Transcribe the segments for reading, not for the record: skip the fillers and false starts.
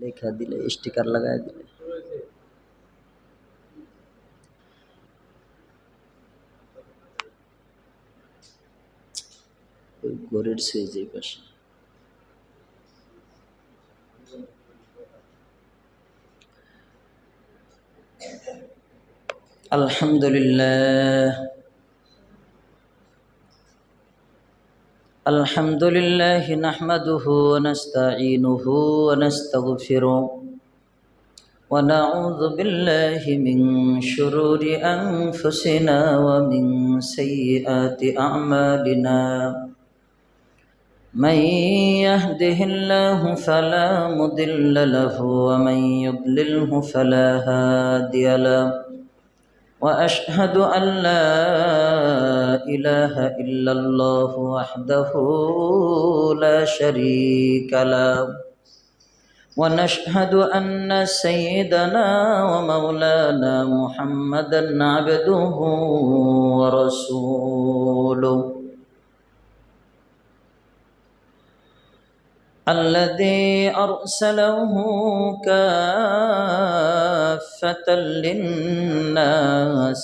লেখা দিলে স্টিকার লাগাই দিলে ওই ঘরের সুইচ এই পাশে। আলহামদুলিল্লাহ নাহমাদুহু ওয়া নাস্তাঈনুহু ওয়া নাস্তাগফিরুহ ওয়া নাউযু বিল্লাহি মিন শুরুরি আনফুসিনা ওয়া মিন সাইয়্যাতি আ'মালিনা। من يهده الله فلا مضل له ومن يضلله فلا هادي له وأشهد أن لا إله إلا الله وحده لا شريك له ونشهد أن سيدنا ومولانا محمدا عبده ورسوله الذي أرسله كافة للناس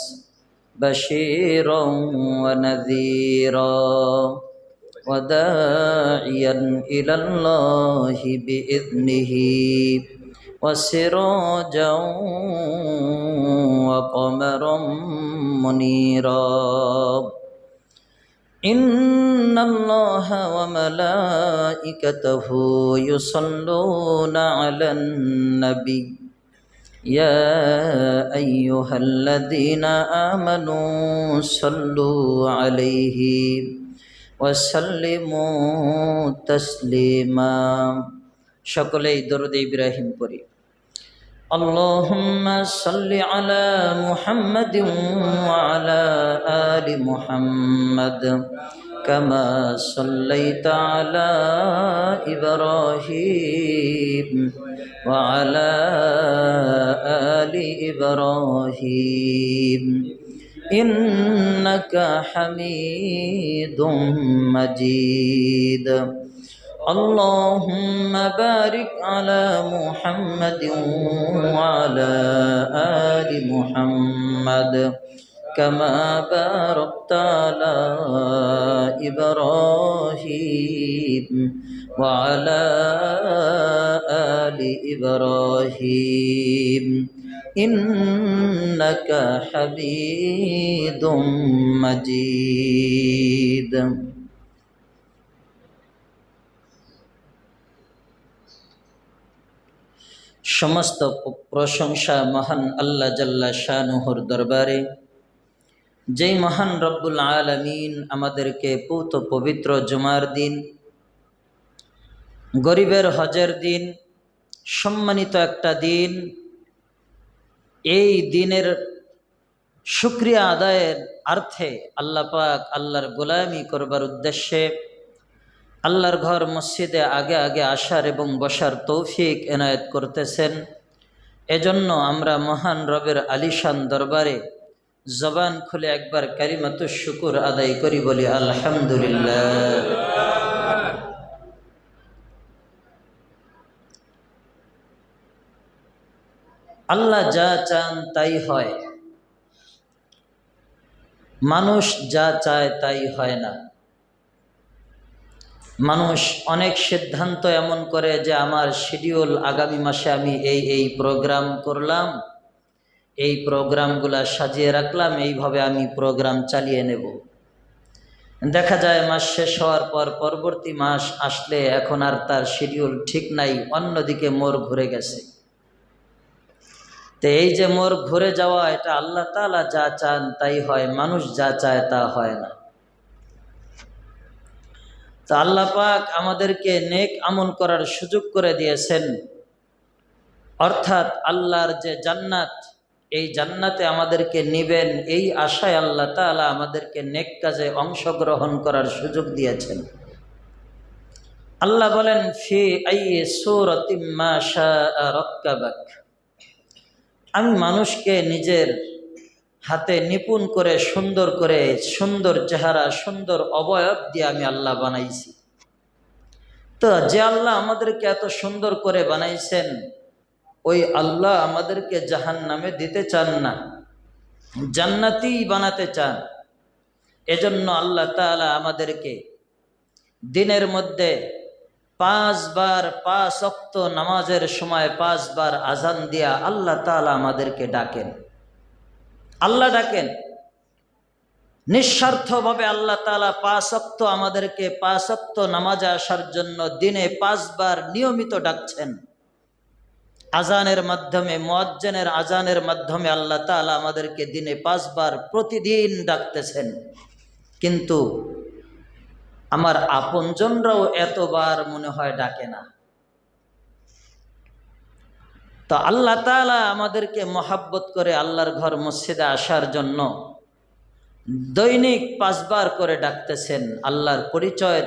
بشيرا ونذيرا وداعيا إلى الله بإذنه وسراجا وقمرا منيرا إن الله وملائكته يصلون على النبي يا أيها الذين آمنوا صلوا عليه وسلموا تسليما সকলেই দরুদ ইব্রাহিম পড়ি। اللهم صل على محمد وعلى آل محمد كما صليت على إبراهيم وعلى آل إبراهيم إنك حميد مجيد اللهم بارك على محمد وعلى آل محمد كما باركت على إبراهيم وعلى آل إبراهيم إنك حميد مجيد সমস্ত প্রশংসা মহান আল্লাহ জাল্লা শানুহুর দরবারে, যেই মহান রব্বুল আলামিন আমাদেরকে পূত পবিত্র জুমার দিন, গরিবের হজের দিন, সম্মানিত একটা দিন, এই দিনের শুকরিয়া আদায়ের অর্থে আল্লাহ পাক আল্লাহর গোলামি করবার উদ্দেশ্যে আল্লাহর ঘর মসজিদে আগে আগে আসার এবং বসার তৌফিক এনায়েত করতেছেন। এজন্য আমরা মহান রবের আলিশান দরবারে জবান খুলে একবার কালিমাতুশ শুকুর আদায় করি, বলি আলহামদুলিল্লাহ। আল্লাহ যা চান তাই হয়, মানুষ যা চায় তাই হয় না। মানুষ অনেক সিদ্ধান্ত এমন করে যে আমার শিডিউল আগামী মাসে আমি এই প্রোগ্রাম করলাম, এই প্রোগ্রামগুলা সাজিয়ে রাখলাম, এইভাবে আমি প্রোগ্রাম চালিয়ে নেব। দেখা যায় মাস শেষ হওয়ার পর পরবর্তী মাস আসলে এখন আর তার শিডিউল ঠিক নাই, অন্যদিকে মোড় ঘুরে গেছে। তো এই যে মোড় ঘুরে যাওয়া, এটা আল্লাহ তাআলা যা চান তাই হয়, মানুষ যা চায় তা হয় না। তো আল্লাহ পাক আমাদেরকে নেক আমল করার সুযোগ করে দিয়েছেন, অর্থাৎ আল্লাহর যে জান্নাত, এই জান্নাতে আমাদেরকে নিবেন, এই আশায় আল্লাহ তাআলা আমাদেরকে নেক কাজে অংশগ্রহণ করার সুযোগ দিয়েছেন। আল্লাহ বলেন, ফি আইয়ি সূরাতিম মা শাআ রাক্কাবাক, আমি মানুষকে নিজের হাতে নিপুণ করে সুন্দর চেহারা, সুন্দর অবয়ব দিয়ে আমি আল্লাহ বানাইছি। তো যে আল্লাহ আমাদেরকে এত সুন্দর করে বানাইছেন, ওই আল্লাহ আমাদেরকে জাহান্নামে দিতে চান না, জান্নাতি বানাতে চান। এজন্য আল্লাহ তাআলা আমাদেরকে দিনের মধ্যে 5 বার 5 ওয়াক্ত নামাজের সময় 5 বার আজান দিয়া আল্লাহ তাআলা আমাদেরকে ডাকেন। আল্লাহ ডাকেন নিঃস্বার্থভাবে। আল্লাহ তাআলা 5 ওয়াক্ত আমাদেরকে 5 ওয়াক্ত নামাজে আসার জন্য দিনে 5 বার নিয়মিত ডাকছেন। আজানের মাধ্যমে, মুয়াজ্জিনের আজানের মাধ্যমে আল্লাহ তাআলা আমাদেরকে দিনে 5 বার প্রতিদিন ডাকতেছেন। কিন্তু আমার আপনজনরাও এতবার মনে হয় ডাকে না। তো আল্লাহ তাআলা আমাদেরকে মহাব্বত করে আল্লাহর ঘর মসজিদে আসার জন্য দৈনিক 5 বার করে ডাকতেছেন, আল্লাহর পরিচয়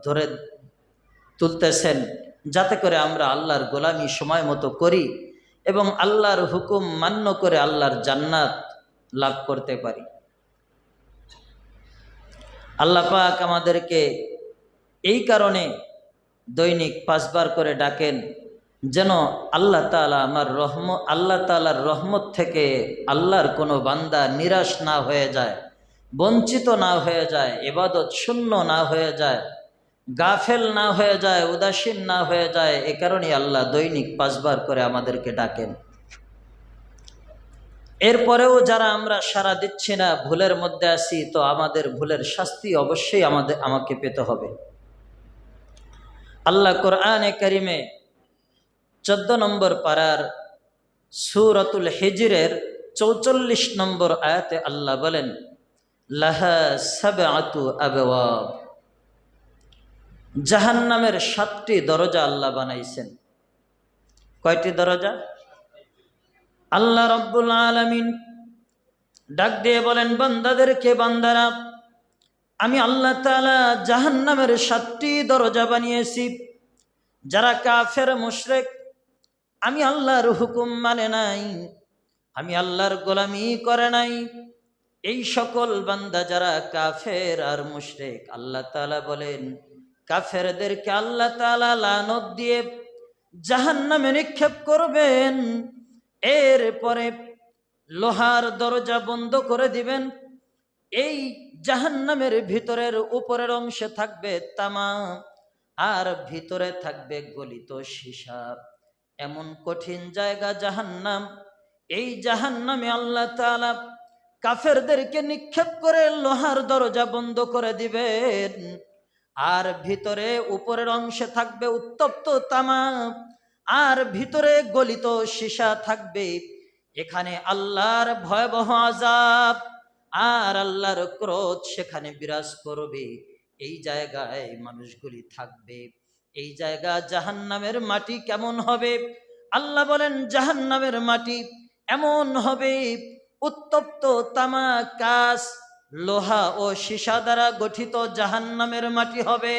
ধরে তুলতেছেন, যাতে করে আমরা আল্লাহর গোলামি সময় মতো করি এবং আল্লাহর হুকুম মান্য করে আল্লাহর জান্নাত লাভ করতে পারি। আল্লাহ পাক আমাদেরকে এই কারণে দৈনিক 5 বার করে ডাকেন, যেন আল্লাহ তাআলার রহমত থেকে আল্লাহর কোনো বান্দা নিরাশ না হয়ে যায়, বঞ্চিত না হয়ে যায়, ইবাদত শূন্য না হয়ে যায়, গাফেল না হয়ে যায়, উদাসীন না হয়ে যায়। এ কারণে আল্লাহ দৈনিক 5 বার করে আমাদেরকে ডাকেন। এরপরেও যারা আমরা সাড়া দিচ্ছি না, ভুলের মধ্যে আছি, তো আমাদের ভুলের শাস্তি অবশ্যই আমাকে পেতে হবে। আল্লাহ কোরআনে কারিমে 14 নম্বর পারার সূরাতুল হিজরের 44 নম্বর আয়াতে আল্লাহ বলেন, লাহা সাবআতু আবওয়াব। জাহান্নামের 7টি দরজা আল্লাহ বানাইছেন। কয়টি দরজা? আল্লাহ রাব্বুল আলামিন ডাক দিয়ে বলেন, বান্দাদেরকে, বান্দারা, আমি আল্লাহ তাআলা জাহান্নামের 7টি দরজা বানিয়েছি। যারা কাফের মুশরিক, আমি আল্লাহর হুকুম মানে নাই, আমি আল্লাহর গোলামি করে নাই, এই সকল বান্দা যারা কাফের আর মুশরিক, আল্লাহ তাআলা বলেন কাফেরদেরকে আল্লাহ তাআলা লানত দিয়ে জাহান্নামে নিক্ষেপ করবেন। এরপরে লোহার দরজা বন্ধ করে দিবেন। এই জাহান্নামের ভিতরের উপরের অংশে থাকবে তামা, আর ভিতরে থাকবে গলিত সীসা। এমন কঠিন জায়গা জাহান্নাম। এই জাহান্নামে আল্লাহ তাআলা কাফেরদেরকে নিক্ষেপ করে লোহার দরজা বন্ধ করে দিবেন, আর ভিতরে উপরের অংশে থাকবে উত্তপ্ত তামা, আর ভিতরে গলিত সীসা থাকবে। এখানে আল্লাহর ভয়াবহ আযাব আর আল্লাহর ক্রোধ সেখানে বিরাজ করবে। এই জায়গায় মানুষগুলি থাকবে। এই জায়গা জাহান্নামের মাটি কেমন হবে? আল্লাহ বলেন জাহান্নামের মাটি এমন হবে, উত্তপ্ত তামা, কাঁচ, লোহা ও সীসা দ্বারা গঠিত জাহান্নামের মাটি হবে।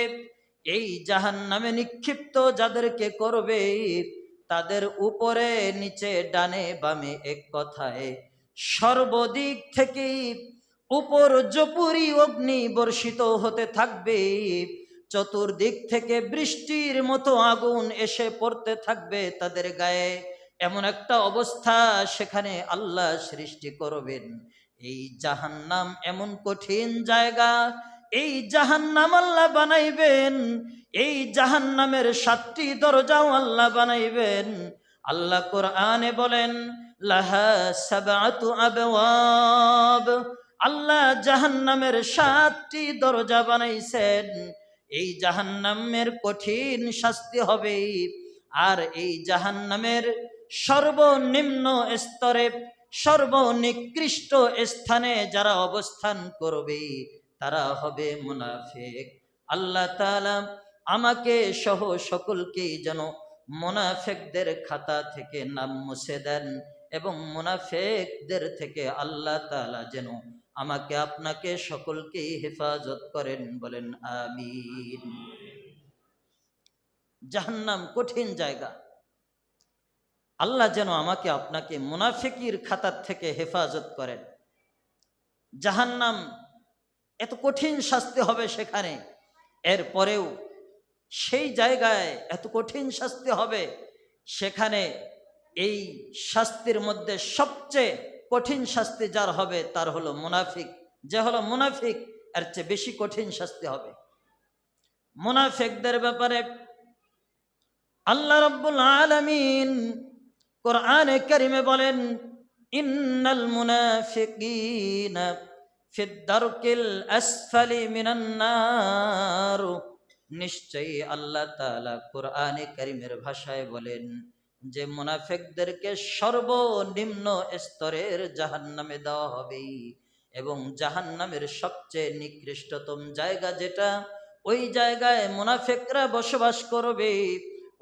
এই জাহান্নামে নিক্ষিপ্ত যাদেরকে করবে, তাদের উপরে নিচে ডানে বামে, এক কথায় সর্বদিক থেকেই উপর জপুরি অগ্নি বর্ষিত হতে থাকবে। চতুর্দিক থেকে বৃষ্টির মতো আগুন এসে পড়তে থাকবে তাদের গায়ে। এমন একটা অবস্থা সেখানে আল্লাহ সৃষ্টি করবেন। এই জাহান্নাম এমন কঠিন জায়গা, এই জাহান্নাম আল্লাহ বানাইবেন। এই জাহান্নামের 7টি দরজাও আল্লাহ বানাইবেন। আল্লাহ কোরআনে বলেন, লাহা সাবআতু আবওয়াব। আল্লাহ জাহান্নামের 7টি দরজা বানাইছেন। এই জাহান্নামের কঠিন শাস্তি হবে। আর এই জাহান্নামের সর্বনিম্ন স্তরে, সর্বনিকৃষ্ট স্থানে যারা অবস্থান করবে, তারা হবে মুনাফিক। আল্লাহ তাআলা আমাকে সহ সকলকেই যেন মুনাফিকদের খাতা থেকে নাম মুছে দেন, এবং মুনাফিকদের থেকে আল্লাহ তাআলা যেন আমাকে আপনাকে সকলকেই হেফাজত করেন। বলেন আমিন। জাহান্নাম কঠিন জায়গা। আল্লাহ যেন আমাকে আপনাকে মুনাফিকির খাতার থেকে হেফাজত করেন। জাহান্নাম এত কঠিন শাস্তি হবে সেখানে। এরপরেও সেই জায়গায় এত কঠিন শাস্তি হবে, সেখানে এই শাস্তির মধ্যে সবচেয়ে কঠিন শাস্তি যার হবে তার হলো মুনাফিক। যে হলো মুনাফিক, এর চেয়ে বেশি কঠিন শাস্তি হবে। মুনাফিকদের ব্যাপারে আল্লাহ রাব্বুল আলামিন কোরআনে কারিমে বলেন, ইন্নাল মুনাফিকিনা ফিদ দারকিল আসফালি মিনান নার। নিশ্চয়ই আল্লাহ তাআলা কোরআনে কারিমের ভাষায় বলেন যে মুনাফিকদেরকে সর্বনিম্ন স্তরের জাহান্নামে দেওয়া হবে, এবং জাহান্নামের সবচেয়ে নিকৃষ্টতম জায়গা যেটা, ওই জায়গায় মুনাফিকরা বসবাস করবে,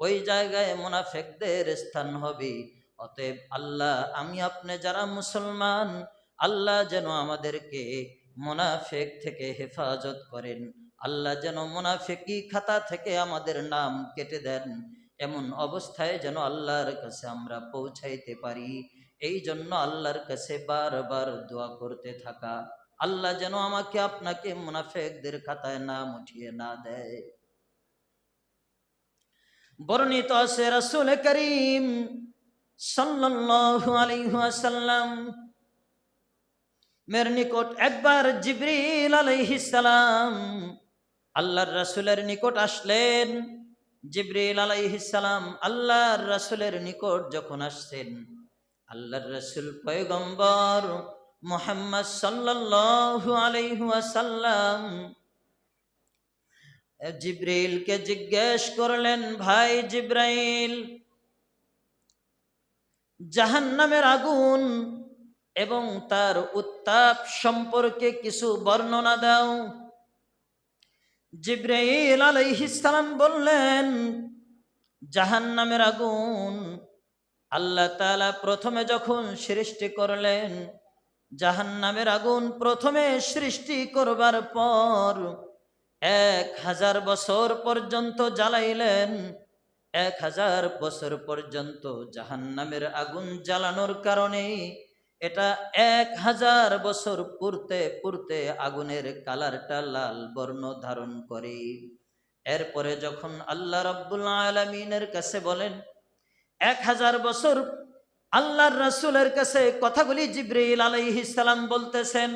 ওই জায়গায় মুনাফিকদের স্থান হবে। অতএব আল্লাহ, আমি আপনি যারা মুসলমান, আল্লাহ যেন আমাদেরকে মুনাফিক থেকে হেফাজত করেন। আল্লাহ যেন মুনাফিকি খাতা থেকে আমাদের নাম কেটে দেন। এমন অবস্থায় যেন আল্লাহর কাছে আমরা পৌঁছাইতে পারি। এই জন্য আল্লাহর কাছে বারবার দোয়া করতে থাকা, আল্লাহ যেন আমাকে আপনাকে মুনাফিকদের খাতায় নাম উঠিয়ে না দেয়। বর্ণিত আছে রাসূল করিম সাল্লাল্লাহু আলাইহি ওয়াসাল্লাম মের নিকট একবার জিবরিল আলাইহিস সালাম আল্লাহর রাসূলের নিকট আসলেন। জিবরিল আলাইহিস সালাম আল্লাহর রাসূলের নিকট যখন আসছেন, আল্লাহর রাসূল পয়গম্বর মুহাম্মদ সাল্লাল্লাহু আলাইহি ওয়াসাল্লাম জিবরিলকে জিজ্ঞেস করলেন, ভাই জিবরাইল, জাহান্নামের আগুন এবং তার উত্তাপ সম্পর্কে কিছু বর্ণনা দাও। জিবরাইল আলাইহিস সালাম বললেন, জাহান্নামের আগুন আল্লাহ তাআলা প্রথমে যখন সৃষ্টি করলেন, জাহান্নামের আগুন প্রথমে সৃষ্টি করবার পর 1000 বছর পর্যন্ত জ্বালাইলেন। 1000 বছর পর্যন্ত জাহান্নামের আগুন জ্বালানোর কারণে এটা 1000 বছর পুড়তে পুড়তে আগুনের কালারটা লাল বর্ণ ধারণ করে। এরপরে যখন আল্লাহ রাব্বুল আলামিনের কাছে বলেন, 1000 বছর আল্লাহর রাসূলের কাছে কথাগুলি জিবরিল আলাইহিস সালাম বলতেছেন।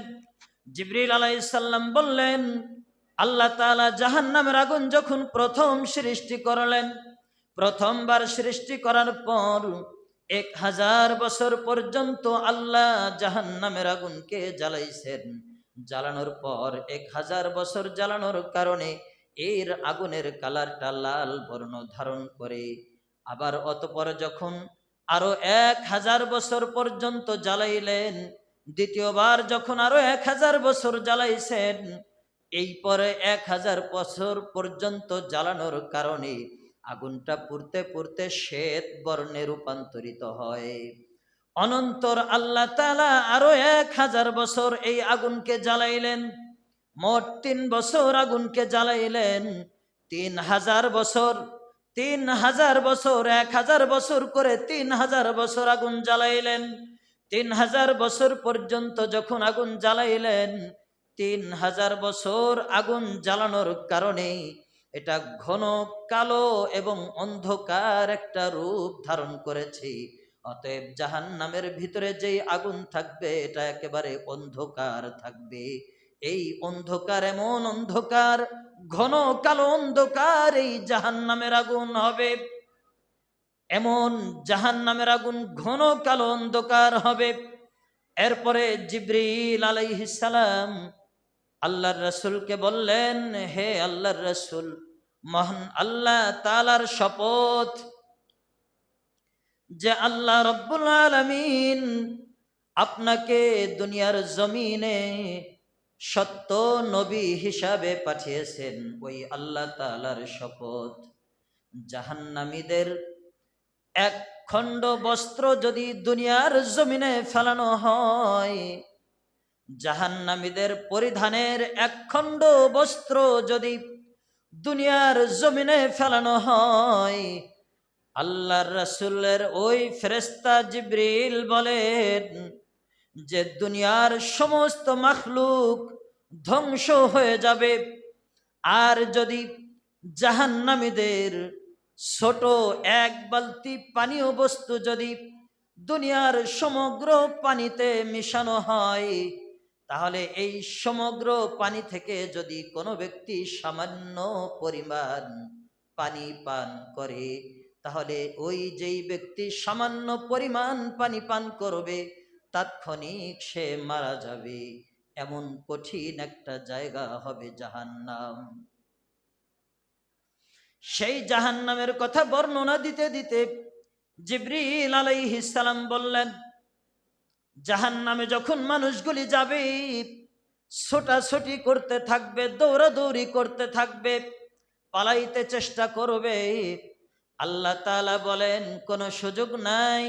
জিবরিল আলাইহিস সালাম বললেন, আল্লাহ তাআলা জাহান্নামের আগুন যখন প্রথম সৃষ্টি করলেন, প্রথমবার সৃষ্টি করার পর 1000 বছর পর্যন্ত আল্লাহ জাহান্নামের আগুনকে জ্বালাইছেন। জ্বালানোর পর 1000 বছর জ্বালানোর কারণে এর আগুনের কালারটা লাল বর্ণ ধারণ করে। আবার অতঃপর যখন আরো 1000 বছর পর্যন্ত জ্বালাইলেন, দ্বিতীয়বার যখন আরো 1000 বছর জ্বালাইছেন, এই পরে 1000 বছর পর্যন্ত জ্বালানোর কারণে আগুনটা পুড়তে পুড়তে শ্বেত বর্ণে রূপান্তরিত হয়। অনন্তর আল্লাহ তাআলা আরো 1000 বছর এই আগুনকে জ্বালাইলেন। মোট 3 বছর আগুনকে জ্বালাইলেন। 3000 বছর, 3000 বছর, 1000 বছর করে 3000 বছর আগুন জ্বালাইলেন। 3000 বছর পর্যন্ত যখন আগুন জ্বালাইলেন, 3000 বছর আগুন জ্বালানোর কারণে এটা ঘন কালো এবং অন্ধকার একটা রূপ ধারণ করেছে। অতএব জাহান্নামের ভিতরে যেই আগুন থাকবে এটা একেবারে অন্ধকার থাকবে। এই অন্ধকার এমন অন্ধকার, ঘন কালো অন্ধকার এই জাহান্নামের আগুন হবে। এমন জাহান্নামের আগুন ঘন কালো অন্ধকার হবে। এরপরে জিবরিল আলাইহিস সালাম আল্লাহর রাসূলকে বললেন, হে আল্লাহর রাসূল, মহান আল্লাহ তাআলার শপথ যে আল্লাহ রাব্বুল আলামিন আপনাকে দুনিয়ার জমিনে সত্য নবী হিসাবে পাঠিয়েছেন, ওই আল্লাহ তাআলার শপথ, জাহান্নামীদের এক খণ্ড বস্ত্র যদি দুনিয়ার জমিনে ফেলানো হয়, জাহান্নামীদের পরিধানের এক খণ্ড বস্ত্র যদি দুনিয়ার জমিনে ফেলানো হয়, আল্লাহর রাসূলের ওই ফেরেশতা জিবরিল বলেন যে দুনিয়ার সমস্ত মাখলুক ধ্বংস হয়ে যাবে। আর যদি জাহান্নামীদের ছোট এক বালতি পানীয় বস্তু যদি দুনিয়ার সমগ্র পানিতে মিশানো হয়, তাহলে এই সমগ্র পানি থেকে যদি কোনো ব্যক্তি সামান্য পরিমাণ পানি পান করে, তাহলে ওই যেই ব্যক্তি সামান্য পরিমাণ পানি পান করবে তাৎক্ষণিক সে মারা যাবে। এমন কঠিন একটা জায়গা হবে জাহান্নাম। সেই জাহান্নামের কথা বর্ণনা দিতে দিতে জিবরিল আলাইহিস সালাম বললেন, জাহান্নামে যখন মানুষগুলি যাবে, ছোটাছুটি করতে থাকবে, দৌড়াদৌড়ি করতে থাকবে, পালাইতে চেষ্টা করবে। আল্লাহ তাআলা বলেন কোনো সুযোগ নাই।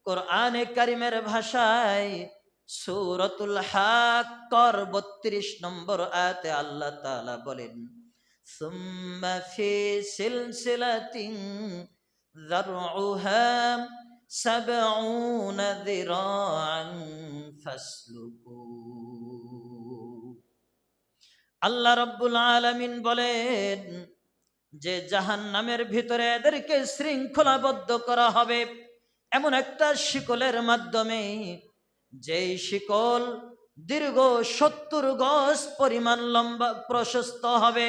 কোরআনে কারিমের ভাষায় সূরাতুল হাক্কার ৩২ নম্বর আয়াতে আল্লাহ তাআলা বলেন, সুম্মা ফি সিলসিলাতিন যারউহা সাবউনা যিরাআন ফাসলুকু। আল্লাহ রাব্বুল আলামিন বলেন যে জাহান্নামের ভিতরে এদেরকে শৃঙ্খলাবদ্ধ করা হবে এমন একটা শিকলের মাধ্যমে, যেই শিকল দীর্ঘ ৭০ গজ পরিমাণ লম্বা প্রশস্ত হবে।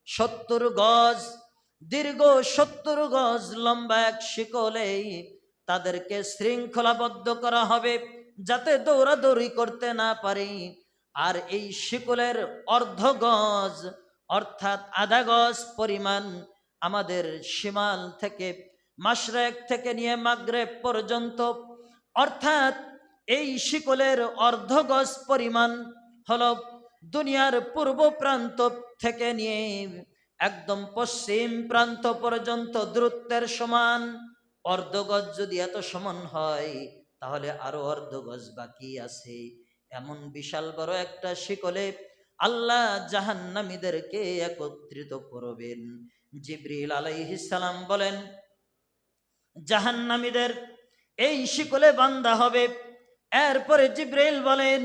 ৭০ গজ দীর্ঘ, ৭০ গজ লম্বা এক শিকলে তাদেরকে শৃঙ্খলাবদ্ধ করা হবে, যাতে দৌড়াদৌড়ি করতে না পারে। আর এই শিকলের অর্ধ গজ অর্থাৎ আধা গজ পরিমাণ আমাদের শিমাল থেকে, মাশরিক থেকে নিয়ে মাগরিব পর্যন্ত, অর্থাৎ এই শিকলের অর্ধ গজ পরিমাণ হলো দুনিয়ার পূর্ব প্রান্ত থেকে নিয়ে একদম পশ্চিম প্রান্ত পর্যন্ত দূরত্বের সমান। অর্ধ গজ যদি এত সমান হয়, তাহলে আরো অর্ধ গজ বাকি আছে। এমন বিশাল বড় একটা শিকলে আল্লাহ জাহান্নামীদেরকে একত্রিত করবেন। জিবরিল আলাইহিস সালাম বলেন, জাহান্নামীদের এই শিকলে বান্ধা হবে। এরপরে জিবরিল বলেন,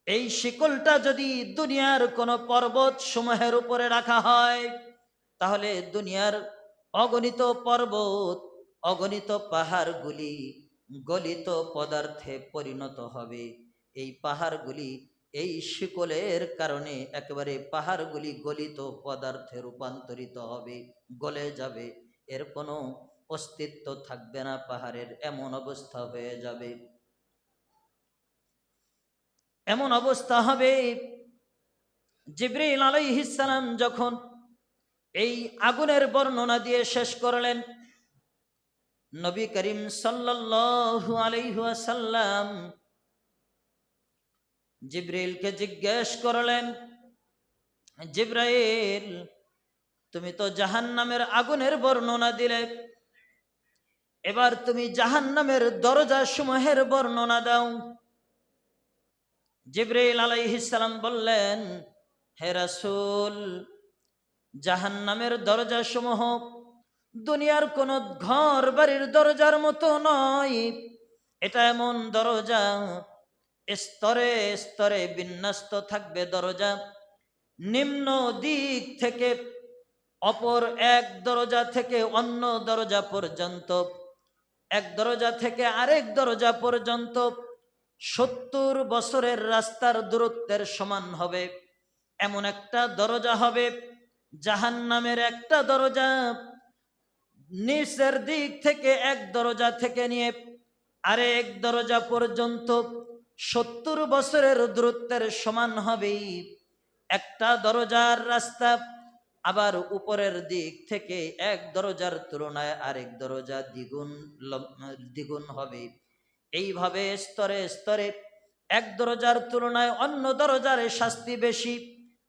এই শিকলটা যদি দুনিয়ার কোনো পর্বত সমূহের উপরে রাখা হয়, তাহলে দুনিয়ার অগণিত পর্বত, অগণিত পাহাড়গুলি গলিত পদার্থে পরিণত হবে। এই পাহাড়গুলি এই শিকলের কারণে একেবারে পাহাড়গুলি গলিত পদার্থে রূপান্তরিত হবে, গলে যাবে, এর কোনো অস্তিত্ব থাকবে না পাহাড়ের, এমন অবস্থা হয়ে যাবে। এমন অবস্থা হবে। জিবরিল আলাইহিস সালাম যখন এই আগুনের বর্ণনা দিয়ে শেষ করলেন, নবী করিম সাল্লাল্লাহু আলাইহি ওয়াসাল্লাম জিবরিলকে জিজ্ঞেস করলেন, জিবরাইল, তুমি তো জাহান্নামের আগুনের বর্ণনা দিলে, এবার তুমি জাহান্নামের দরজা সমূহের বর্ণনা দাও। জিবরিল আলাইহিস সালাম বললেন, হে রাসূল, জাহান্নামের দরজা সমূহ দুনিয়ার কোন ঘর বাড়ির দরজার মতো নয়। এটা এমন দরজা, স্তরে স্তরে বিন্যস্ত থাকবে দরজা। নিম্ন দিক থেকে অপর এক দরজা থেকে অন্য দরজা পর্যন্ত, এক দরজা থেকে আরেক দরজা পর্যন্ত ৭০ বছরের রাস্তার দূরত্বের সমান হবে। এমন একটা দরজা হবে। জাহান্নামের একটা দরজা নিচের দিক থেকে এক দরজা থেকে নিয়ে আরেক দরজা পর্যন্ত ৭০ বছরের দূরত্বের সমান হবে একটা দরজার রাস্তা। আবার উপরের দিক থেকে এক দরজার তুলনায় আরেক দরজা দ্বিগুণ হবে। এইভাবে স্তরে স্তরে এক দরজার তুলনায় অন্য দরজার শাস্তি বেশি,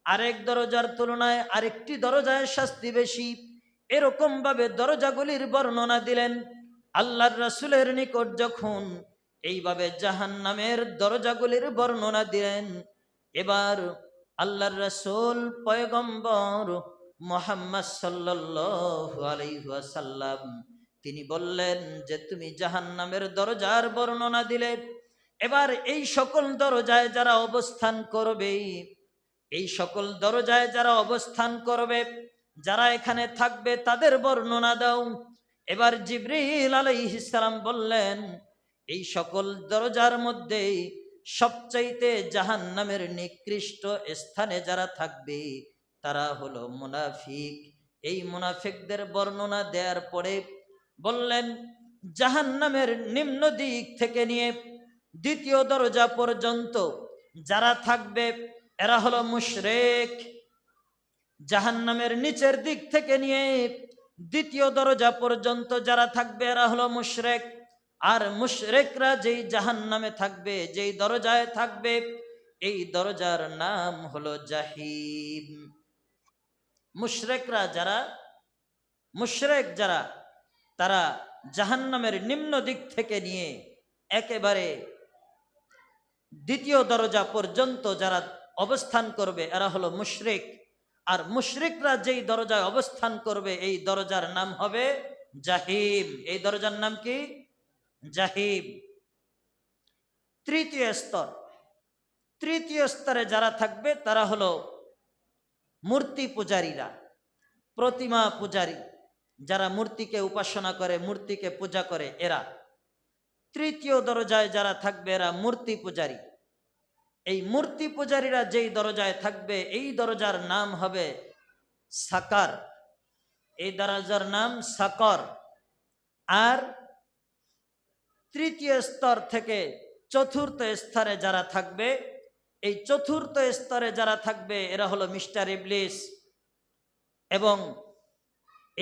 আরেক দরজার তুলনায় আরেকটি দরজায় শাস্তি বেশি। এরকম ভাবে দরজাগুলির বর্ণনা দিলেন। আল্লাহর রাসূলের নিকট যখন এইভাবে জাহান্নামের দরজাগুলির বর্ণনা দিলেন, এবার আল্লাহর রাসূল পয়গম্বর মুহাম্মদ সাল্লাল্লাহু আলাইহি ওয়াসাল্লাম তিনি বললেন যে তুমি জাহান্নামের দরজার বর্ণনা দিলে, এবার এই সকল দরজায় যারা অবস্থান করবে, এই সকল দরজায় যারা অবস্থান করবে যারা এখানে থাকবে তাদের বর্ণনা দাও। এবার জিবরিল আলাইহিস সালাম বললেন, এই সকল দরজার মধ্যে সবচাইতে জাহান্নামের নিকৃষ্ট স্থানে যারা থাকবে তারা হলো মুনাফিক। এই মুনাফিকদের বর্ণনা দেওয়ার পরে বললেন, জাহান্নামের নিম্ন দিক থেকে নিয়ে দ্বিতীয় দরজা পর্যন্ত যারা থাকবে এরা হলো মুশরিক। জাহান্নামের নিচের দিক থেকে নিয়ে দ্বিতীয় দরজা পর্যন্ত যারা থাকবে এরা হলো মুশরিক। আর মুশরিকরা যেই জাহান্নামে থাকবে, যেই দরজায় থাকবে, এই দরজার নাম হলো জাহিম। মুশরিকরা যারা, মুশরিক যারা, তারা জাহান্নামের নিম্ন দিক থেকে নিয়ে একেবারে দ্বিতীয় দরজা পর্যন্ত যারা অবস্থান করবে এরা হলো মুশরিক। আর মুশরিকরা যেই দরজায় অবস্থান করবে এই দরজার নাম হবে জাহিম। এই দরজার নাম কি? জাহিম। তৃতীয় স্তর, তৃতীয় স্তরে যারা থাকবে তারা হলো মূর্তি পূজারীরা, প্রতিমা পূজারী, যারা মূর্তিকে উপাসনা করে, মূর্তিকে পূজা করে, এরা তৃতীয় দরজায় যারা থাকবে এরা মূর্তি পূজারী। এই মূর্তি পূজারীরা যেই দরজায় থাকবে এই দরজার নাম হবে সাকার। এই দরজার নাম সাকর। আর তৃতীয় স্তর থেকে চতুর্থ স্তরে যারা থাকবে, এই চতুর্থ স্তরে যারা থাকবে এরা হলো মিস্টার ইবলিস। এবং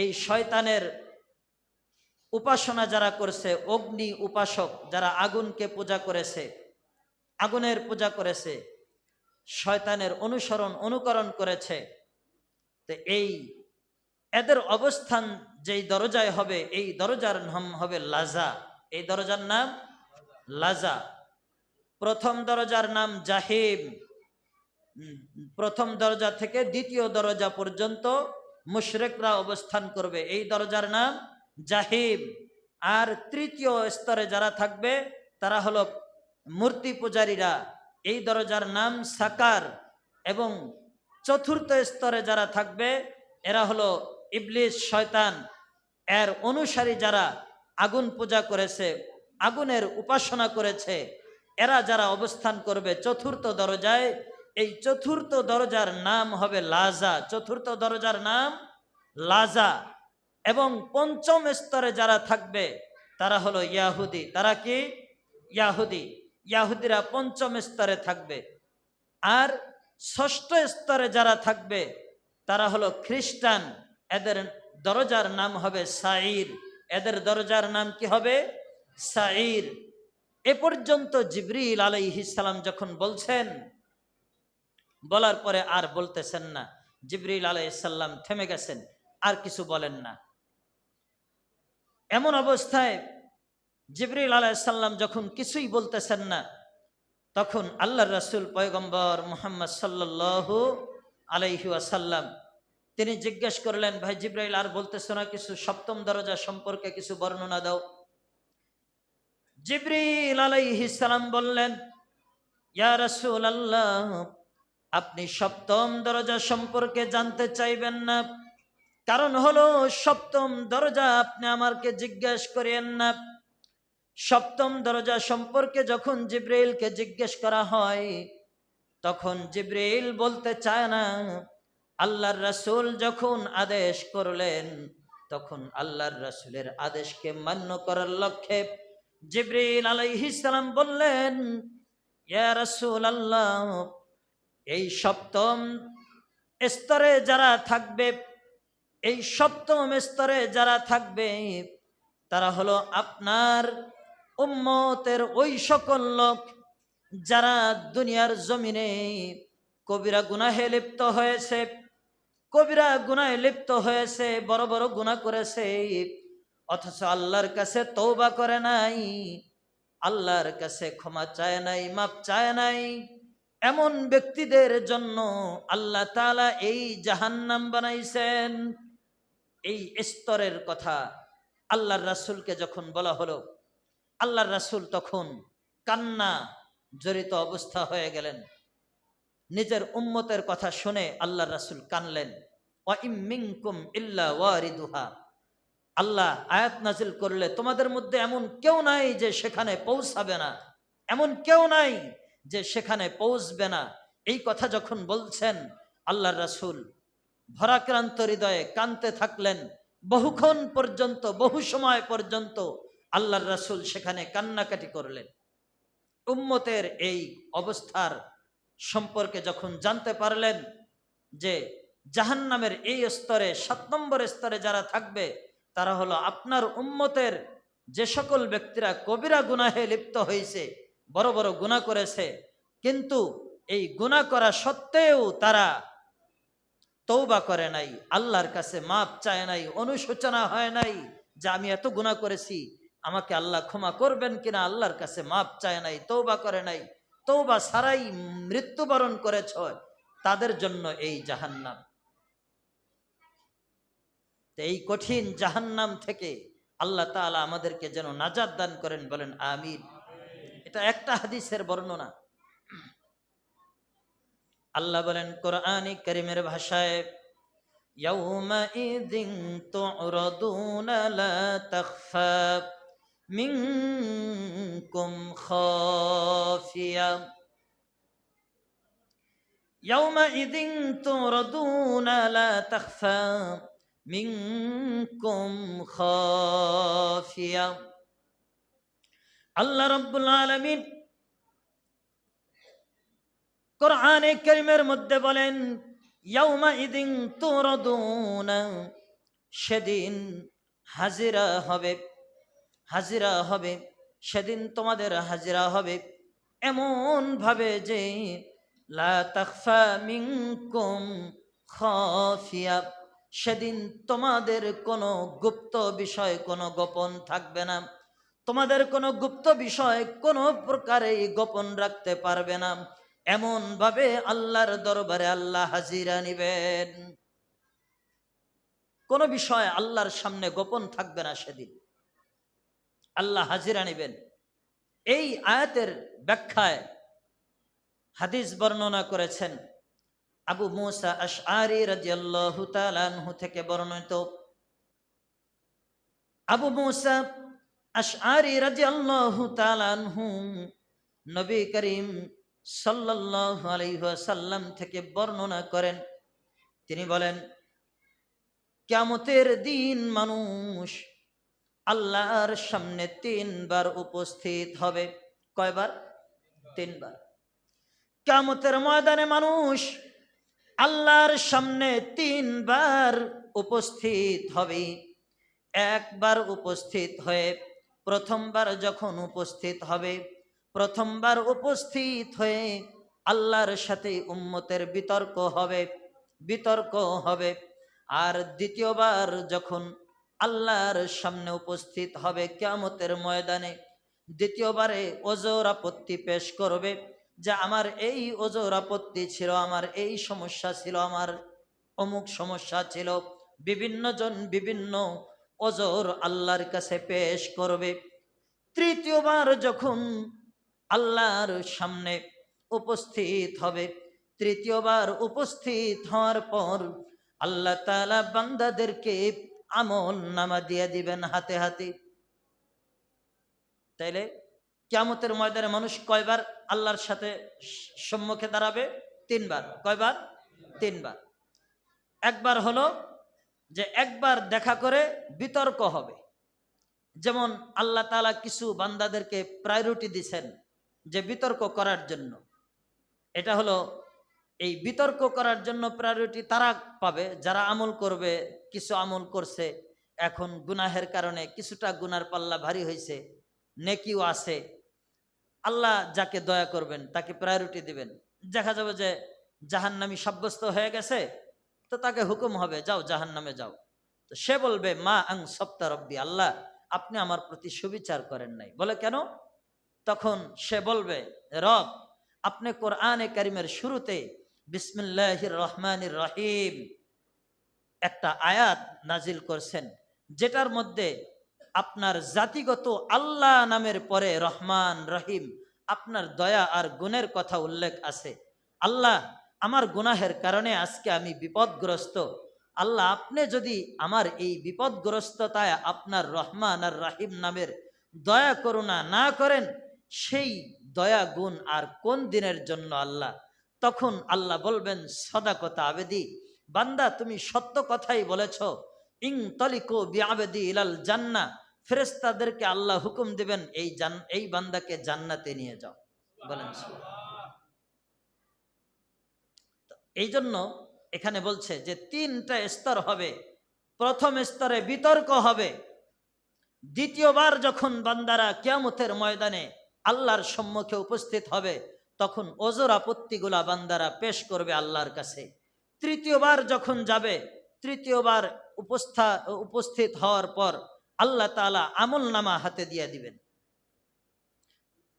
এই শয়তানের উপাসনা যারা করছে, অগ্নি উপাসক যারা আগুনকে পূজা করেছে, আগুনের পূজা করেছে, শয়তানের অনুকরণ করেছে, তো এই এদের অবস্থান যেই দরজায় হবে এই দরজার নাম হবে লাজা। এই দরজার নাম লাজা। প্রথম দরজার নাম জাহিম। প্রথম দরজা থেকে দ্বিতীয় দরজা পর্যন্ত মুশরিকরা অবস্থান করবে, এই দরজার নাম জাহিম। আর তৃতীয় স্তরে যারা থাকবে তারা হলো মূর্তি পূজারীরা, এই দরজার নাম সাকার। এবং চতুর্থ স্তরে যারা থাকবে এরা হলো ইবলিস, শয়তান, এর অনুসারী যারা আগুন পূজা করেছে, আগুনের উপাসনা করেছে, এরা যারা অবস্থান করবে চতুর্থ দরজায়, এই চতুর্থ দরজার নাম হবে লাজা। চতুর্থ দরজার নাম লাজা। এবং পঞ্চম স্তরে যারা থাকবে তারা হলো ইয়াহুদি। তারা কি? ইয়াহুদি। ইয়াহুদিরা পঞ্চম স্তরে থাকবে। আর ষষ্ঠ স্তরে যারা থাকবে তারা হলো খ্রিস্টান। এদের দরজার নাম হবে সাইর। এদের দরজার নাম কি হবে? সাইর। এ পর্যন্ত জিবরিল আলাইহিস সালাম যখন বলছেন, বলার পরে আর বলতেছেন না। জিবরিল আলাইহিস সালাম থেমে গেছেন, আর কিছু বলেন না। এমন অবস্থায় জিবরিল আলাইহিস সালাম যখন কিছুই বলতেছেন না, তখন আল্লাহর রাসূল পয়গম্বর মুহাম্মদ সাল্লাল্লাহু আলাইহি ওয়াসাল্লাম তিনি জিজ্ঞেস করলেন, ভাই জিবরাইল আর বলতেছো না কিছু, সপ্তম দরজা সম্পর্কে কিছু বর্ণনা দাও। জিবরিল আলাইহিস সালাম বললেন, ইয়া রাসূলুল্লাহ, আপনি সপ্তম দরজা সম্পর্কে জানতে চাইবেন না, কারণ হলো সপ্তম দরজা আপনি আমাকে জিজ্ঞেস করেন না। সপ্তম দরজা সম্পর্কে যখন জিবরাইলকে জিজ্ঞেস করা হয় তখন জিবরাইল বলতে চায় না। আল্লাহর রাসূল যখন আদেশ করলেন তখন আল্লাহর রাসূলের আদেশকে মান্য করার লক্ষ্যে জিবরাইল আলাইহিস সালাম বললেন, ইয়া রাসূলুল্লাহ, এই সপ্তম স্তরে যারা থাকবে, এই সপ্তম স্তরে যারা থাকবে তারা হলো আপনার উম্মতের ওই সকল লোক যারা দুনিয়ার জমিনে কবিরা গুনাহে লিপ্ত হয়েছে, কবিরা গুনাহে লিপ্ত হয়েছে, বড় বড় গুনাহ করেছে, অথচ আল্লাহর কাছে তওবা করে নাই, আল্লাহর কাছে ক্ষমা চায় নাই, মাপ চায় নাই। এমন ব্যক্তিদের জন্য আল্লাহ তাআলা এই জাহান্নাম বানাইছেন। এই স্তরের কথা আল্লাহর রাসূলকে যখন বলা হলো, আল্লাহর রাসূল তখন কান্না জড়িত অবস্থা হয়ে গেলেন। নিজের উম্মতের কথা শুনে আল্লাহর রাসূল কানলেন। ওয়া ইম মিনকুম ইল্লা ওয়ারিদুহা। আল্লাহ আয়াত নাজিল করলে তোমাদের মধ্যে এমন কেউ নাই যে সেখানে পৌঁছাবে না, এমন কেউ নাই যে সেখানে পৌঁছবে না। এই কথা যখন বলছেন আল্লাহর রাসূল ভরাক্রান্ত হৃদয়ে কাঁদতে থাকলেন। বহুক্ষণ পর্যন্ত, বহু সময় পর্যন্ত আল্লাহর রাসূল সেখানে কান্নাকাটি করলেন। উম্মতের এই অবস্থার সম্পর্কে যখন জানতে পারলেন যে জাহান্নামের এই স্তরে 7 নম্বর স্তরে যারা থাকবে তারা হলো আপনার উম্মতের যে সকল ব্যক্তিরা কবিরা গুনাহে লিপ্ত হয়েছে, বড় বড় গুনাহ করেছে, কিন্তু এই গুনাহ করা সত্ত্বেও তারা তওবা করে নাই, আল্লাহর কাছে মাপ চায় নাই, অনুশোচনা হয় নাই যে আমি এত গুনাহ করেছি, আমাকে আল্লাহ ক্ষমা করবেন কিনা, আল্লাহর কাছে মাপ চায় নাই, তওবা করে নাই, তওবা ছাড়াই মৃত্যুবরণ করেছ, তাদের জন্য এই জাহান্নাম। এই কঠিন জাহান্নাম থেকে আল্লাহ তাআলা আমাদেরকে যেন নাজাত দান করেন, বলেন আমিন। এটা একটা হাদিসের বর্ণনা। আল্লাহ বলেন কোরআনে কারীমের ভাষায়, ইয়াউমাইযিন তু'রাদুনা লা তাখফা মিনকুম খাফিয়া, ইয়াউমাইযিন তু'রাদুনা লা তাখফা মিনকুম খাফিয়া। আল্লাহ রাব্বুল আলামিন কোরআনে কারীমের মধ্যে বলেন, ইয়াউমাইযিন তু'রাদুনা, সেদিন হাজিরা হবে, হাজিরা হবে, সেদিন তোমাদের হাজিরা হবে এমন ভাবে যে লা তাখফা মিনকুম খাফিয়া, সেদিন তোমাদের কোনো গুপ্ত বিষয়, কোনো গোপন থাকবে না, তোমাদের কোনো গুপ্ত বিষয় কোনো প্রকারে গোপন রাখতে পারবে না, এমন ভাবে আল্লাহর দরবারে আল্লাহ হাজিরা নিবেন। কোনো বিষয় আল্লাহর সামনে গোপন থাকবে না, সেদিন আল্লাহ হাজিরা নিবেন। এই আয়াতের ব্যাখ্যায় হাদিস বর্ণনা করেছেন আবু মুসা আশআরী রাদিয়াল্লাহু তাআলা আনহু থেকে বর্ণিত। আবু মুসা আশআরী রাদিয়াল্লাহু তাআলা আনহু নবী করিম সাল্লাল্লাহু আলাইহি ওয়াসাল্লাম থেকে বর্ণনা করেন, তিনি বলেন, কিয়ামতের দিন মানুষ আল্লাহর সামনে 3 বার উপস্থিত হবে। কয়বার? 3 বার। কিয়ামতের ময়দানে মানুষ আল্লাহর সামনে 3 বার উপস্থিত হবে। একবার উপস্থিত হয়ে, প্রথমবার যখন উপস্থিত হবে, প্রথমবার উপস্থিত হয়ে আল্লাহর সাথে উম্মতের বিতর্ক হবে, বিতর্ক হবে। আর দ্বিতীয়বার যখন আল্লাহর সামনে উপস্থিত হবে কিয়ামতের ময়দানে, দ্বিতীয়বারে ওজর আপত্তি পেশ করবে যে আমার এই ওজর আপত্তি ছিল, আমার এই সমস্যা ছিল, আমার অমুক সমস্যা ছিল। বিভিন্ন জন বিভিন্ন ওজর আল্লাহর কাছে পেশ করবে। তৃতীয়বার যখন আল্লাহর সামনে উপস্থিত হবে, তৃতীয়বার উপস্থিত হওয়ার পর আল্লাহ তাআলা বান্দাদেরকে আমল নামা দিয়ে দিবেন হাতে হাতে। তাইলে কিয়ামতের ময়দানে মানুষ কয়বার আল্লাহর সাথে সম্মুখে দাঁড়াবে? 3 বার। কয়বার? 3 বার। একবার হলো যে একবার দেখা করে বিতর্ক হবে, যেমন আল্লাহ তাআলা কিছু বান্দাদেরকে প্রায়োরিটি দিয়েছেন যে বিতর্ক করার জন্য। এটা হলো এই বিতর্ক করার জন্য প্রায়োরিটি তারা পাবে যারা আমল করবে। কিছু আমল করছে, এখন গুনাহের কারণে কিছুটা গুনার পাল্লা ভারী হয়েছে, নেকিও আছে, আল্লাহ যাকে দয়া করবেন তাকে প্রায়োরিটি দিবেন। দেখা যাবে যে জাহান্নামী সাব্যস্ত হয়ে গেছে, তো তাকে হুকুম হবে যাও জাহান্নামে যাও। তো সে বলবে মা আং সপ্তা রব্বি, আল্লাহ আপনি আমার প্রতি সুবিচার করেন নাই। বলে কেন? তখন সে বলবে, রব আপনি কোরআনে কারিমের শুরুতে বিসমিল্লাহির রহমানির রহিম একটা আয়াত নাজিল করছেন, যেটার মধ্যে আপনার জাতিগত আল্লাহ নামের পরে রহমান রহিম আপনার দয়া আর গুণের কথা উল্লেখ আছে। আল্লাহ আমার গুনাহের কারণে আজকে আমি বিপদগ্রস্ত, আল্লাহ আপনি যদি আমার এই বিপদগ্রস্ততায় আপনার রহমান আর রাহিম নামের দয়া করুণা না করেন, সেই দয়া গুণ আর কোন দিনের জন্য আল্লাহ? তখন আল্লাহ বলবেন, সদাকতা আবেদি, বান্দা তুমি সত্য কথাই বলেছ। ইং তলিকো বিআবেদি ইলাল জান্নাহ, ফেরেশতাদেরকে আল্লাহ হুকুম দিবেন এই বান্দাকে জান্নাতে নিয়ে যাও। বলেন এই জন্য এখানে বলছে যে 3টা স্তর হবে। প্রথম স্তরে বিতর্ক হবে। দ্বিতীয়বার যখন বান্দারা কিয়ামতের ময়দানে আল্লাহর সম্মুখে উপস্থিত হবে, তখন ওজর আপত্তিগুলা বান্দারা পেশ করবে আল্লাহর কাছে। তৃতীয়বার যখন যাবে, তৃতীয়বার উপস্থিত হওয়ার পর আল্লাহ তাআলা আমল নামা হাতে দিয়ে দিবেন।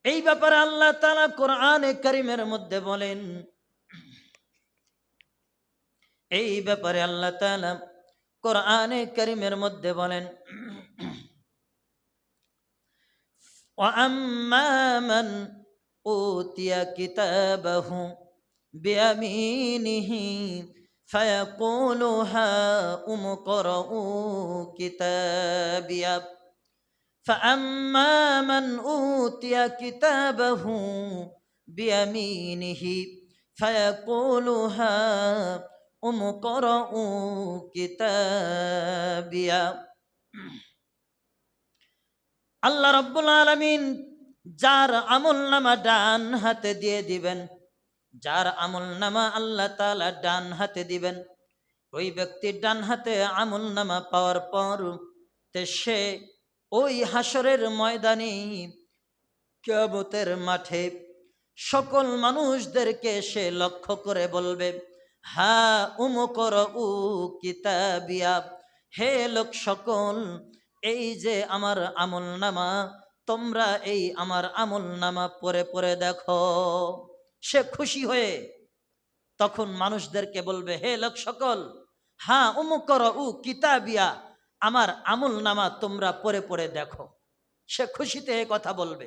এই ব্যাপারে আল্লাহ তাআলা কোরআনে কারীমের মধ্যে বলেন, এই ব্যাপারে আল্লাহ তাআলা কোরআনে কারীমের মধ্যে বলেন, وَأَمَّا مَنْ أُوتِيَ كِتَابَهُ بِيَمِينِهِ فَيَقُولُ هَاؤُمُ اقْرَءُوا كِتَابِيَهْ فَأَمَّا مَنْ أُوتِيَ كِتَابَهُ بِيَمِينِهِ فَيَقُولُ هَاؤُمُ اقْرَءُوا كِتَابِيَهْ। আল্লাহ রাব্বুল আলামিন যার আমলনামা ডান হাতে দিয়ে দিবেন, যার আমলনামা আল্লাহ তাআলা ডান হাতে দিবেন, ওই ব্যক্তির ডান হাতে আমলনামা পাওয়ার পর সে ওই হাসরের ময়দানে কিয়ামতের মাঠে সকল মানুষদেরকে সে লক্ষ্য করে বলবে, হা উমকরউ কিতাবিয়া, হে লোক সকল, এই যে আমার আমলনামা, তোমরা এই আমার আমলনামা পড়ে পড়ে দেখো। সে খুশি হয়ে তখন মানুষদেরকে বলবে, হে লোক সকল, হা উমকরউ কিতাবিয়া, আমার আমলনামা তোমরা পড়ে পড়ে দেখো। সে খুশিতে এ কথা বলবে।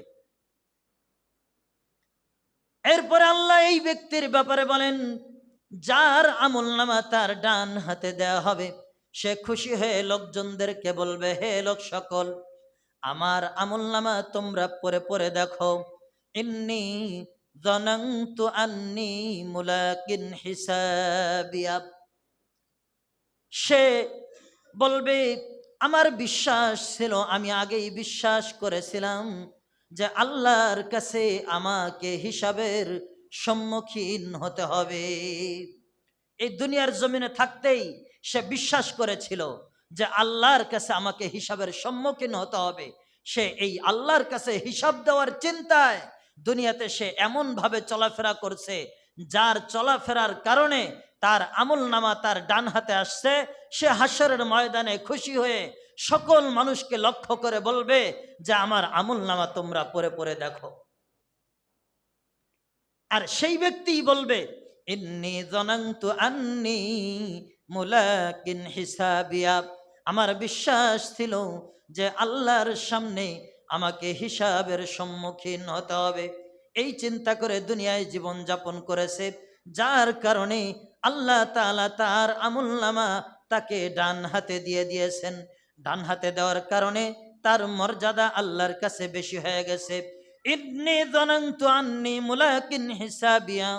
এরপরে আল্লাহ এই ব্যক্তির ব্যাপারে বলেন, যার আমলনামা তার ডান হাতে দেয়া হবে, সে খুশি হয়ে লোকজনদেরকে বলবে, হে লোক সকল, আমার আমলনামা তোমরা পড়ে পড়ে দেখো। ইন্নী যানানতু আন্নী মুলাকিন হিসাবিয়া, সে বলবে, আমার বিশ্বাস ছিল, আমি আগেই বিশ্বাস করেছিলাম যে আল্লাহর কাছে আমাকে হিসাবের সম্মুখীন হতে হবে। এই দুনিয়ার জমিনে থাকতেই সে বিশ্বাস করেছিল যে আল্লাহর কাছে আমাকে হিসাবের সম্মুখীন হতে হবে। সে এই আল্লাহর কাছে হিসাব দেওয়ার চিন্তায় দুনিয়াতে সে এমন ভাবে চলাফেরা করছে, যার চলাফেরার কারণে তার আমলনামা তার ডান হাতে আসছে। সে হাসরের ময়দানে খুশি হয়ে সকল মানুষকে লক্ষ্য করে বলবে যে আমার আমলনামা তোমরা পড়ে পড়ে দেখো। আর সেই ব্যক্তিই বলবে, ইন্নী যানানতু আন্নী মুলাকিন হিসাবিয়া, আমার বিশ্বাস ছিল যে আল্লাহর সামনে আমাকে হিসাবের সম্মুখীন হতে হবে। এই চিন্তা করে দুনিয়ায় জীবন যাপন করেছে, যার কারণে আল্লাহ তাআলা তার আমলনামা তাকে ডান হাতে দিয়ে দিয়েছেন। ডান হাতে দেওয়ার কারণে তার মর্যাদা আল্লাহর কাছে বেশি হয়ে গেছে। ইন্নী যানানতু আন্নী মুলাকিন হিসাবিয়া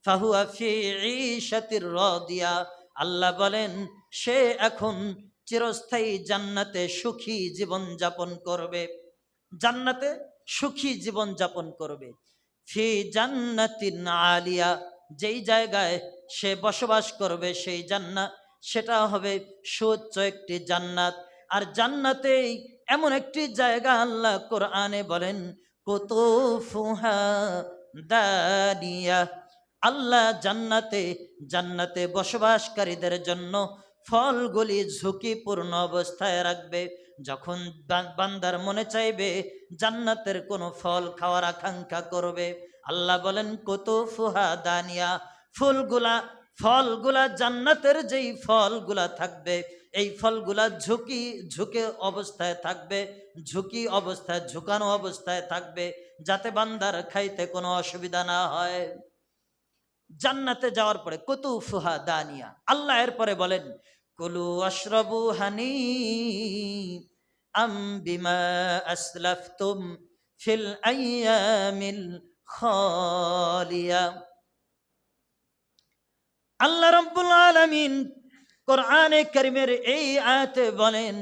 ফাহুয়া ফি ঈশাতির রাদিয়া, আল্লাহ বলেন সে এখন চিরস্থায়ী জান্নাতে সুখী জীবন যাপন করবে। জান্নাতে সুখী জীবন যাপন করবে। ফি জান্নাতিন আলিয়া, যেই জায়গায় সে বসবাস করবে সেই জান্নাত, সেটা হবে সুউচ্চ একটি জান্নাত। আর জান্নাতেই এমন একটি জায়গা আল্লাহ কোরআনে বলেন, কুতুফুহা দানিয়া, আল্লাহ জান্নাতে বসবাসকারীদের জন্য ফলগুলি ঝুঁকিপূর্ণ অবস্থায় রাখবে। যখন বান্দার মনে চাইবে জান্নাতের কোনো ফল খাওয়ার আকাঙ্ক্ষা করবে, আল্লাহ বলেন কুতুফুহা দানিয়া, ফলগুলা জান্নাতের যেই ফলগুলা থাকবে, এই ফলগুলা ঝুঁকে অবস্থায় থাকবে, ঝুঁকানো অবস্থায় থাকবে, যাতে বান্দার খাইতে কোনো অসুবিধা না হয়। জান্নাতে যাওয়ার পরে কুতুফুহা দানিয়া, আল্লাহ এরপরে বলেন কুলু আশরাবু হানি আম বিমা আসলাফতুম ফিল আইয়ামিল খালিয়া। আল্লাহ রাব্বুল আলামিন কোরআনে কারীমের এই আয়াতে বলেন,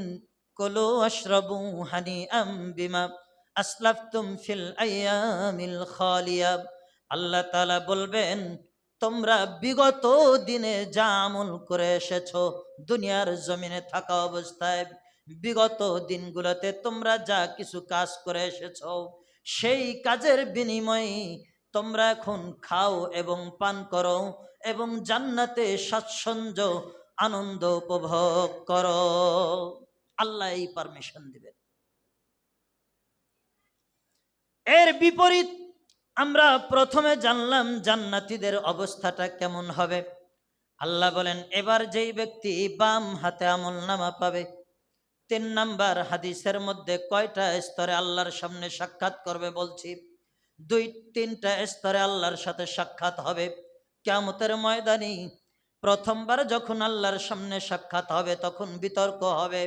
কুলু আশরাবু হানিআম বিমা আসলাফতুম ফিল আইয়ামিল খালিয়া। আল্লাহ তাআলা বলবেন, তোমরা বিগত দিনে যা আমল করে এসেছো দুনিয়ার জমিনে থাকা অবস্থায়, বিগত দিনগুলোতে তোমরা যা কিছু কাজ করে এসেছো সেই কাজের বিনিময়ে তোমরা এখন খাও এবং পান করো এবং জান্নাতে স্বাচ্ছন্দ্য আনন্দ উপভোগ করো। আল্লাহ এই পারমিশন দিবেন। এর বিপরীত আমরা প্রথমে জানলাম জান্নাতীদের অবস্থাটা কেমন হবে। আল্লাহ বলেন, এবার যেই ব্যক্তি বাম হাতে আমলনামা পাবে, 3 নাম্বার হাদিসের মধ্যে কয়টা স্তরে আল্লাহর সামনে সাক্ষাৎ করবে বলছি? 2-3টা স্তরে আল্লাহর সাথে সাক্ষাৎ হবে কিয়ামতের ময়দানে। প্রথমবার যখন আল্লাহর সামনে সাক্ষাৎ হবে তখন বিতর্ক হবে।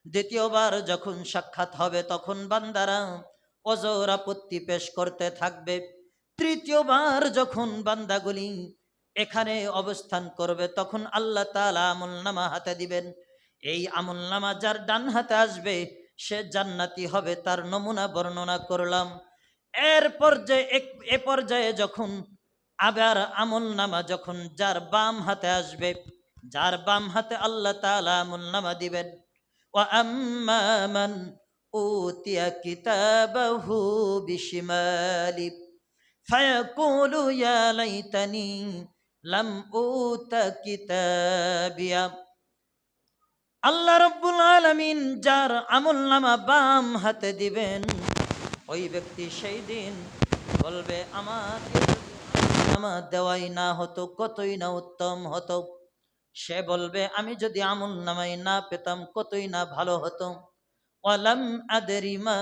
দ্বিতীয়বার যখন সাক্ষাৎ হবে তখন বান্দারা ওজর আপত্তি পেশ করতে থাকবে। তৃতীয়বার যখন বান্দাগুলি এখানে অবস্থান করবে তখন আল্লাহ তাআলা আমলনামা হাতে দিবেন। এই আমলনামা যার ডান হাতে আসবে সে জান্নাতি হবে, তার নমুনা বর্ণনা করলাম। এ পর্যায়ে যখন আবার আমলনামা যখন যার বাম হাতে আসবে, যার বাম হাতে আল্লাহ তাআলা আমলনামা দিবেন। ওয়া আম্মা মান উতিয়া কিতাবাহু বিশিমালি ফায়াকুলু ইয়া লাইতানি লাম উতা কিতাবিয়া। আল্লাহ রাব্বুল আলামিন যার আমলনামা বাম হাতে দিবেন, ওই ব্যক্তি সেই দিন বলবে, আমাকে আমলনামা দেওয়াই না হতো কতই না উত্তম হতো। সে বলবে, আমি যদি আমলনামাই না পেতাম কতই না ভালো হতো। ওয়ালাম আদরি মা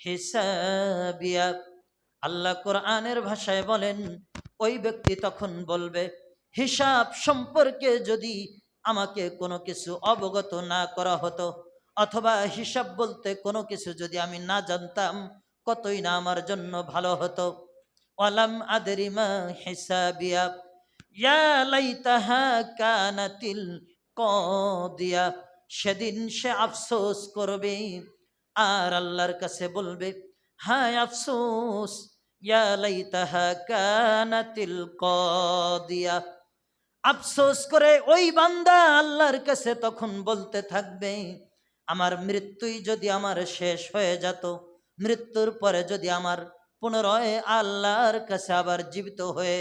হিসাবিয়া। আল্লাহ কোরআনের ভাষায় বলেন, ওই ব্যক্তি তখন বলবে, হিসাব সম্পর্কে যদি আমাকে কোনো কিছু অবগত না করা হতো, অথবা হিসাব বলতে কোনো কিছু যদি আমি না জানতাম কতই না আমার জন্য ভালো হতো। ওয়ালাম আদরি মা হিসাবিয়া ইয়া লাইতাহা কানাতিল কাদিয়া। সেদিন সে আফসোস করবে আর আল্লাহর কাছে বলবে, হায় আফসোস, ইয়া লাইতাহা কানাতিল কাদিয়া। আফসোস করে ওই বান্দা আল্লাহর কাছে তখন বলতে থাকবে, আমার মৃত্যুই যদি আমার শেষ হয়ে যেত, মৃত্যুর পরে যদি আমার পুনরায় আল্লাহর কাছে আবার জীবিত হয়ে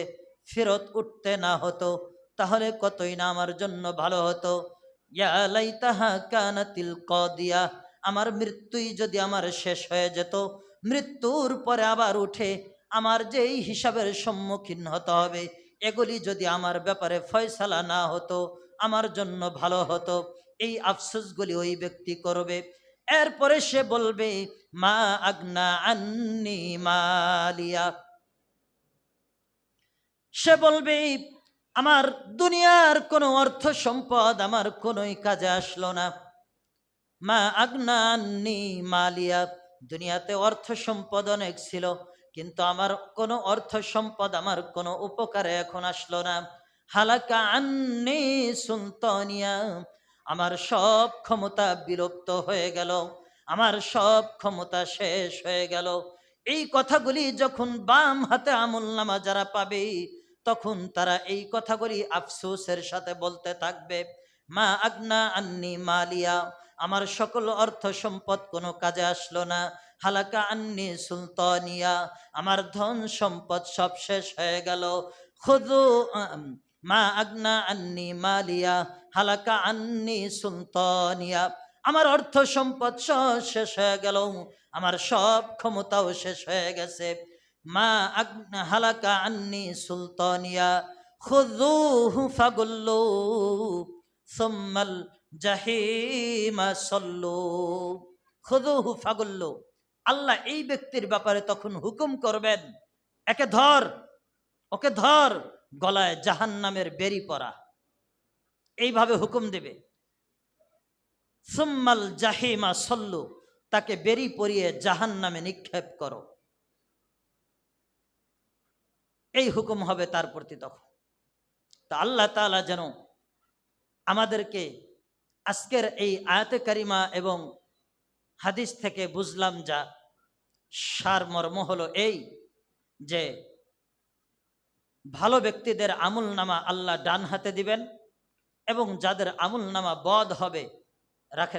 ফেরত উঠতে না হতো তাহলে কতই না আমার জন্য ভালো হতো। ইয়া লাইতাহা কানাতিল কাদিয়া। আমার মৃত্যুই যদি আমার শেষ হয়ে যেত, মৃত্যুর পরে আবার উঠে আমার যেই হিসাবের সম্মুখীন হতে হবে এগুলি যদি আমার ব্যাপারে ফয়সালা না হতো আমার জন্য ভালো হতো। এই আফসোসগুলি ওই ব্যক্তি করবে। এরপরে সে বলবে, মা আগনা আন্নি মালিয়া। সে বলবে, আমার দুনিয়ার কোনো অর্থ সম্পদ আমার কোনোই কাজে আসলো না। মা আগনা আন্নি মালিয়া। দুনিয়াতে অর্থ সম্পদ অনেক ছিল, কিন্তু আমার কোনো অর্থ সম্পদ আমার কোনো উপকারে এখন আসলো না। হালাকা আন্নি সুলতানিয়া। আমার সব ক্ষমতা বিলুপ্ত হয়ে গেল, আমার সব ক্ষমতা শেষ হয়ে গেল। এই কথাগুলি যখন বাম হাতে আমলনামা যারা পাবে তখন তারা এই কথাগুলি আফসোসের সাথে বলতে থাকবে, মা আগনা আন্নি মালিয়া। আমার সকল অর্থ সম্পদ কোনো কাজে আসলো না। হালাকা আন্নি সুলতানিয়া। আমার ধন সম্পদ সব শেষ হয়ে গেল। খুদু মা আগনা আন্নি মালিয়া হালাকা আন্নি সুলতানিয়া। আমার অর্থ সম্পদ সব শেষ হয়ে গেল, আমার সব ক্ষমতাও শেষ হয়ে গেছে। মা আগনা হালাকা আন্নি সুলতানিয়া খুযুহু ফাগুল্লু সুম্মাল জাহিমা সল্লু। খুযুহু ফাগুল্লু। আল্লাহ এই ব্যক্তির ব্যাপারে তখন হুকুম করবেন, একে ধর, ওকে ধর, গলায় জাহান্নামের বেরি পরা। এইভাবে হুকুম দেবে। সুম্মাল জাহিমা সল্লু, তাকে বেরি পরিয়ে জাহান্নামে নিক্ষেপ করো। এই হুকুম হবে তার প্রতি তখন। তা আল্লাহ তাআলা যেন আমাদেরকে আজকের এই আয়াতে কারিমা এবং হাদিস থেকে বুঝলাম যা সারমর্ম হলো এই যে ভালো ব্যক্তিদের আমল নামা আল্লাহ ডান হাতে দিবেন এবং যাদের আমল নামা বদ হবে রাখে